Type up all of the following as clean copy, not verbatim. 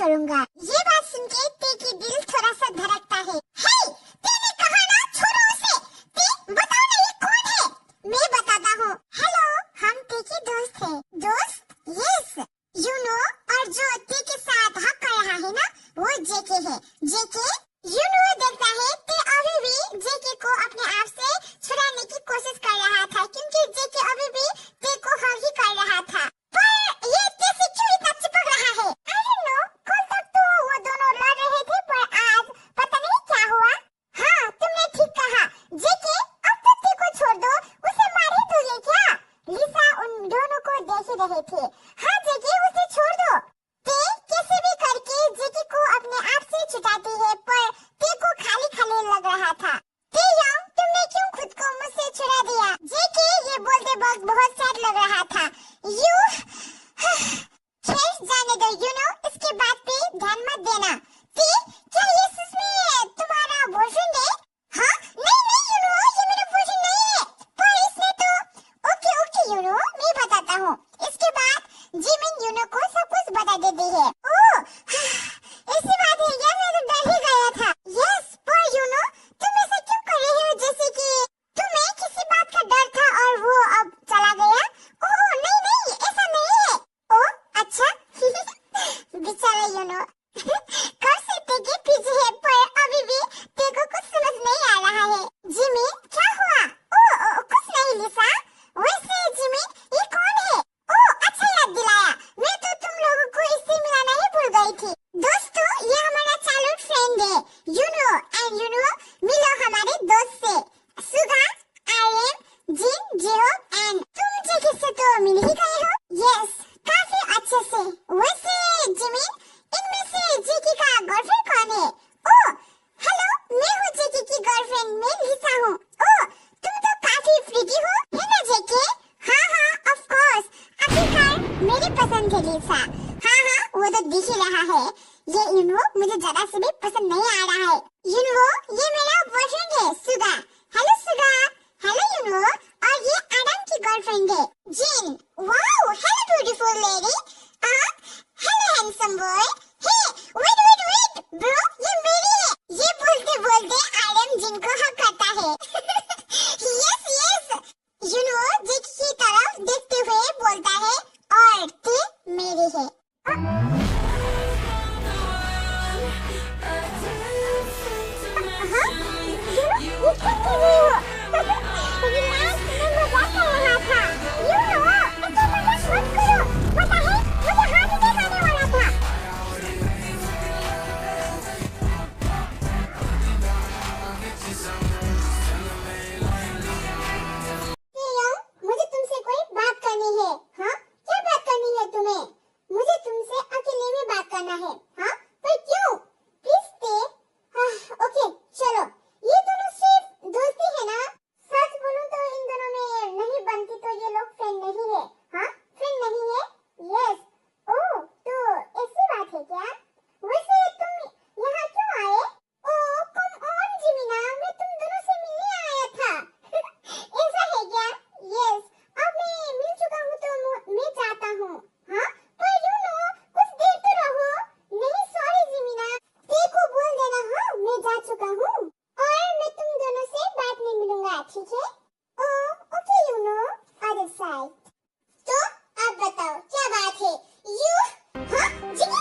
छोड़ूंगा। ये बात सुन के ते की दिल थोड़ा सा धड़कता है। हे, तेने कहा ना छोड़ो उसे। ते बताओ ना ये कौन है? मैं बताता हूँ। हेलो, हम ते की दोस्त है। दोस्त? Yes, you know. और जो ते के साथ हक कर रहा है ना, वो जेके है। जेके यू नो देखता है ते अभी भी जेके को अपने आप से छुड़ाने की कोशिश कर रहा था, क्योंकि जेके अभी भी ते को हक ही कर रहा था। पर ये ते से क्यों इतना चिपक रहा है? I don't know. कल तक तो वो दोनों लड़ रहे थे, पर आज पता नहीं क्या हुआ। हाँ, तुमने ठीक कहा। जेके अब तो ते को छोड़ दो, उसे मार ही दोगे क्या? लिसा उन दोनों को देख ही रहे थे। हाँ जेके, उसे छोड़ दो। ते कैसे भी करके जेके को अपने आप से छुटाती है, पर ते को खाली खाली लग रहा था। ते यंग, तुमने क्यों खुद को मुझसे छुड़ा दिया? जेके ये बोलते वक्त बहुत सैड लग रहा था। यू खैर जाने दो, यू नो इसके बात पे ध्यान मत देना। ते क्या ये सच में तुम्हारा बॉयफ्रेंड है? हाँ नहीं नहीं यू नो, ये मेरा बॉयफ्रेंड नहीं है। पर इसने तो ओके ओके यू नो, मैं बताता हूँ। इसके बाद जिमिन यूनो को सब कुछ बता देती है। ओह ऐसी बात है क्या? मैं तो डर ही गया था। यस, पर यूनो तुम ऐसा क्यों कर रहे हो जैसे कि तुम्हें किसी बात का डर था और वो अब चला गया? ओह नहीं नहीं, ऐसा नहीं है। ओह अच्छा बेचारा यूनो कर सकते के पीछे है, पर अभी भी ते को कुछ समझ नहीं आ रहा है। जिमिन क्या हुआ? ओह कुछ नहीं लिसा। वैसे जिमिन ये कौन है? ओह अच्छा याद दिलाया, मैं तो तुम लोगों को इससे मिलाना ही भूल गई थी। दोस्तों ये हमारा चाइल्डहुड फ्रेंड है यूनो, एंड यूनो मिलो हमारे दोस्त से। सुगा, आर्यन, जिन, जेहोब एंड तुम जेके से तो मिल ही गए हो। यस, काफी अच्छे से। वैसे जिमिन इनमें से जेके का गर्लफ्रेंड कौन है? ओह हेलो, मैं हूँ जेके की गर्लफ्रेंड, मैं लिसा हूँ। ओह तुम तो काफी प्रीटी हो, है ना जेके? हाँ हाँ ऑफ कोर्स, आखिरकार मेरी पसंद है लिसा। हाँ हाँ वो तो दिख ही रहा है। ये यूनो मुझे जरा से भी पसंद नहीं आ रहा है। यूनो ये मेरा बॉयफ्रेंड है Suga. Hello Suga. Hello Yuno, और ये आदम की गर्लफ्रेंड है Jin. Wow hello beautiful lady. Hello handsome boy. Hey wait bro, ये मेरी है। ये बोलते बोलते आदम जिन को हक करता है। यस यस, यूनो जेके की तरफ देखते हुए बोलता है, और ते मेरी है। ये क्या कर रही हो? रिलैक्स, मैं मजाक कर रहा था। यूनो ऐसे मजाक मत करो, पता है मुझे हाथ ही दिखाने वाला था। मुझे तुमसे कोई बात करनी है। हाँ क्या बात करनी है तुम्हें? मुझे तुमसे अकेले में बात करना है। हाँ पर क्यों? Please stay. ओके चलो, ये दोनों सिर्फ दोस्ती है ना? सच बोलूं तो इन दोनों में नहीं बनती तो ये लोग फ्रेंड नहीं है। हाँ फ्रेंड नहीं है? यस। ओह तो ऐसी बात है क्या? वैसे तुम यहाँ क्यों आए? ओह कम ऑन जिमिना, मैं तुम दोनों से मिलने आया था। ऐसा है क्या? यस, अब मैं मिल चुका हूँ तो मैं जाता हूँ। हाँ पर यू नो कुछ देर तो रहो। नहीं सॉरी जिमिना, ते को बोल देना। हाँ मैं जा चुका हूँ और मैं तुम दोनों से बाद में मिलूंगा, ठीक है? Oh okay you know other side. तो अब बताओ क्या बात है? यू हाँ जिमी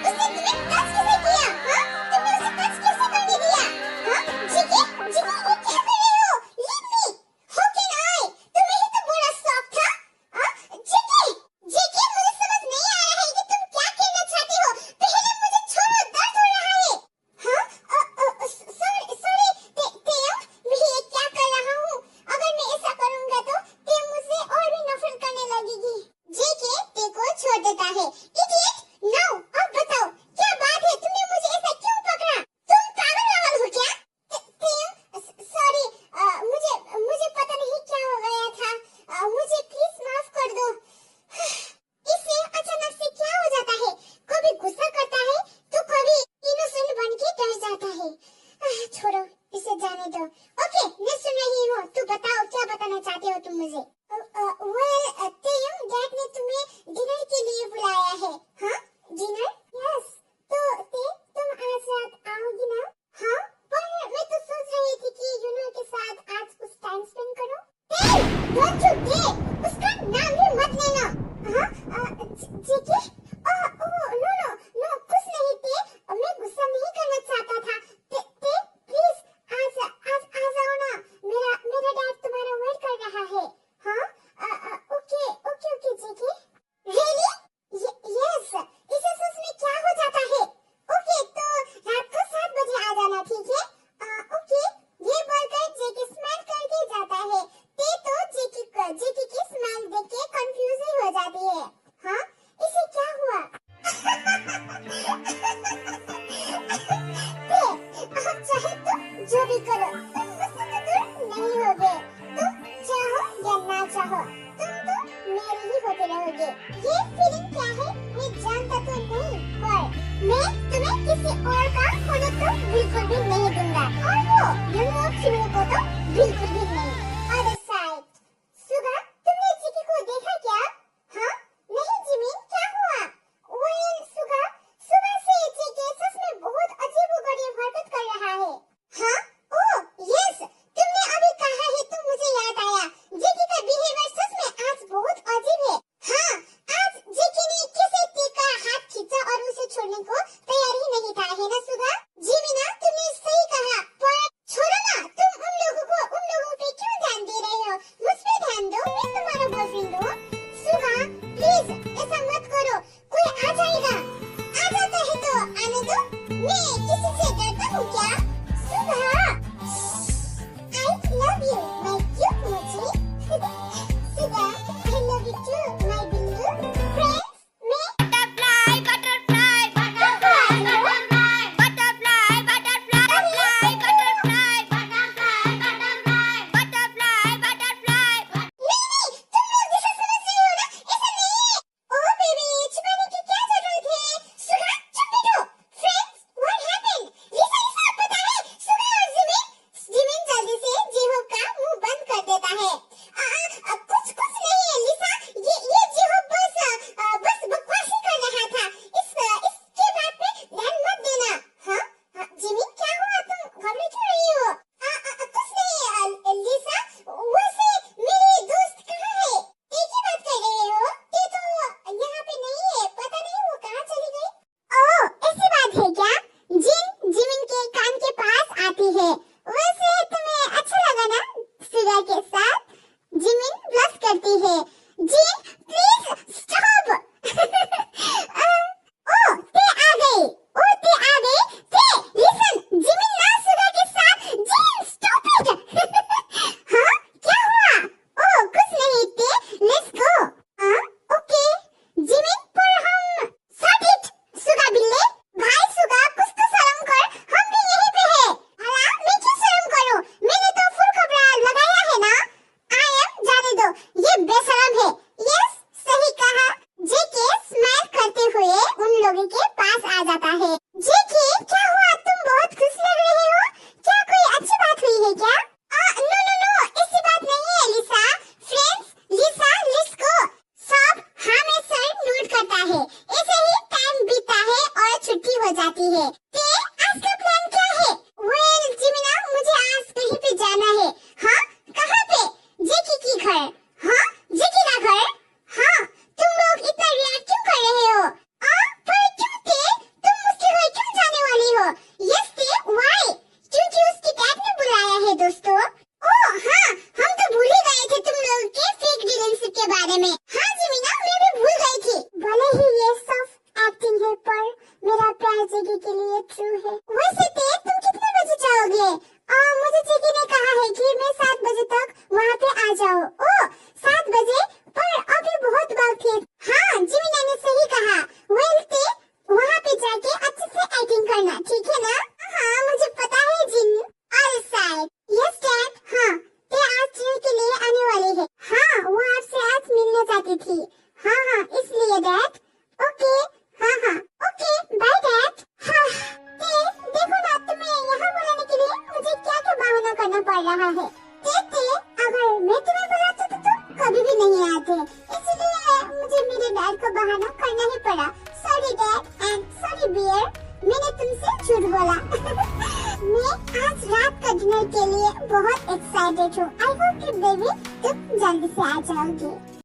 उसने तुम्हें टच कैसे किया? हाँ तुमने उसे टच कैसे करने दिया? हाँ जिमी जिमी ये क्या कर रहे हो? Leave me. How can I? तुम्हें ही तो बोला शौक था। हाँ जिमी जेके मुझे समझ नहीं आ रहा है कि तुम क्या कहना चाहती हो। पहले मुझे छोड़ो, दर्द हो रहा है। हाँ सॉरी सॉरी तेयम, मैं ये क्या कर रहा हूँ? अगर मैं ऐसा करूँगा तो ते मुझसे और भी नफरत करने लगेगी। जेके ते को छोड़ देता है। इडियट, नाउ अब बताओ क्या बात है? तुमने मुझे ऐसा क्यों पकड़ा? तुम पागल वागल हो क्या? तेयम सॉरी, मुझे पता नहीं क्या हो गया था। मुझे प्लीज माफ कर दो। इससे अचानक से क्या हो जाता है, कभी गुस्सा करता है तो कभी इनोसेंट बन के डर जाता है। छोड़ो इसे जाने दो। ओके मैं सुन रही हूँ, तू बताओ क्या बताना चाहते हो तुम मुझे? वेल क्या है मैं जानता तो नहीं, पर मैं तुम्हें किसी और का होने तो बिल्कुल भी नहीं दूंगा, और वो युनु चिमिन को तो बिल्कुल भी नहीं। अदर साइड, सुगा तुमने जिकी को देखा क्या? हाँ नहीं जिमिन, क्या हुआ? वेल सुगा, सुबह से जिकी सच में बहुत अजीबोगरीब हरकत कर रहा है। हाँ ओह यस, तुमने अभी कहा है तो मुझे याद आया, जिकी का बिहेवियर सच में आज बहुत अजीब है। हाँ आज जिकी ने किसी ती का हाथ खींचा और उसे छोड़ने को तैयार ही नहीं था, है ना सुगा? जिमिना तुमने सही कहा, पर छोड़ो ना, तुम उन लोगों पे क्यों ध्यान दे रहे हो? मुझ पे ध्यान दो, मैं तुम्हारा बॉयफ्रेंड हूँ। सुगा प्लीज ऐसा मत करो, कोई आ जाएगा। आ जाता है तो आने दो, मैं किसी से डरता हूँ क्या? सुगा I love you my cute मुझे। सुगा I love you too my Billu. Friends मैं Butterfly, butterfly, butterfly, butterfly, butterfly, butterfly, butterfly, butterfly, butterfly, butterfly, butterfly. नहीं तुम लोग जैसा समझ रहे हो ना, ऐसा नहीं है। ओह बेबी छुपाने की क्या जरूरत है? सुगा चुप बैठो। Friends what happened? लिसा पता है सुगा और जिमिन जल्दी से जेहोब का मुंह बंद कर देता है। कुछ नहीं है लिसा, ये जेहोब बस बकवास ही कर रहा था। इसके बात पे ध्यान मत देना। हाँ जिमिन क्या हुआ, तुम घबरा क्यों रही हो? कुछ नहीं लिसा, वैसे मेरी दोस्त कहाँ है? एक ही बात कर रहे हो? ये तो यहाँ पे नहीं है, पता नहीं वो कहाँ चली गई। ओह ऐसी बात है क्या? जिमिन के कान के पास आती है। वैसे तुम्हें अच्छा लगा ना सुगा के साथ? जिमिन ब्लश करती है। जिन प्लीज स्टॉप। ओह ते आ गई, ते लिसन, जिमिन ना सुगा के साथ। जिन स्टॉप इट। हाँ क्या हुआ? ओह कुछ नहीं ते, लेट्स गो। ओके जिमिन, पर हम शट इट सुगा बिल्ले। भाई सुगा कुछ तो शर्म कर, हम भी यहीं पे है। अला मैं क्यों शर्म करूं, मैंने तो फुल कपड़ा लगाया है ना। आई एम जाने दो, ये बेशरम है। यस सही कहा। जेके स्माइल करते हुए उन लोगों के पास आ जाता है। जेके क्या हुआ, तुम बहुत खुश लग रहे हो, क्या कोई अच्छी बात हुई है क्या? नो ऐसी बात नहीं है लिसा। Friends Lisa let's go. सब हाँ में सर नोट करता है। ऐसे ही टाइम बीतता है और छुट्टी हो जाती है। ते आज का प्लान क्या है? वेल जिमिना मुझे आज कहीं पे जाना है। हाँ कहाँ पे? जेकी की घर। हाँ जेकी का घर? हाँ तुम लोग इतना रिएक्ट क्यों कर रहे हो? पर क्यों थे, तुम उसके घर क्यों जाने वाली हो? यस थे व्हाई? क्योंकि उसकी डैड ने बुलाया है दोस्तों। ओह हाँ हम तो भूल ही गए थे तुम लोग के फेक रिलेशनशिप के बारे में। हाँ जिमिना मैं भी भूल गई थी। भले ही ये सब एक्टिंग है पर मेरा प्यार जेकी के लिए ट्रू है। वैसे ते तुम कितने बजे जाओगे? मुझे जेकी ने कहा है कि मैं 7 बजे तक वहाँ पे आ जाओ। ओह 7 बजे, पर अभी बहुत वक्त है। हाँ जिमिना ने सही कहा। वेल ते वहाँ पे जाके अच्छे से एक्टिंग करना, ठीक है ना? हाँ मुझे पता है Jin. All side yes dad. हाँ ते आज ट्रेन के लिए आने वाली है। हाँ वो आपसे आज मिलने चाहती थी। हाँ इसलिए डैड। ओके हाँ ओके बाय डैड। हाँ ते देखो ना, तुम्हें यहाँ बुलाने के लिए मुझे क्या बहाना करना पड़ रहा है। ते अगर मैं तुम्हें बुलाता तो तुम कभी भी नहीं आते, इसलिए मुझे मेरे डैड को बहाना करना ही पड़ा। Sorry dad and sorry bear, मैंने तुमसे झूठ बोला। मैं आज रात का डिनर के लिए बहुत एक्साइटेड हूँ। आई होप कि बेबी तुम जल्दी से आ जाओगे।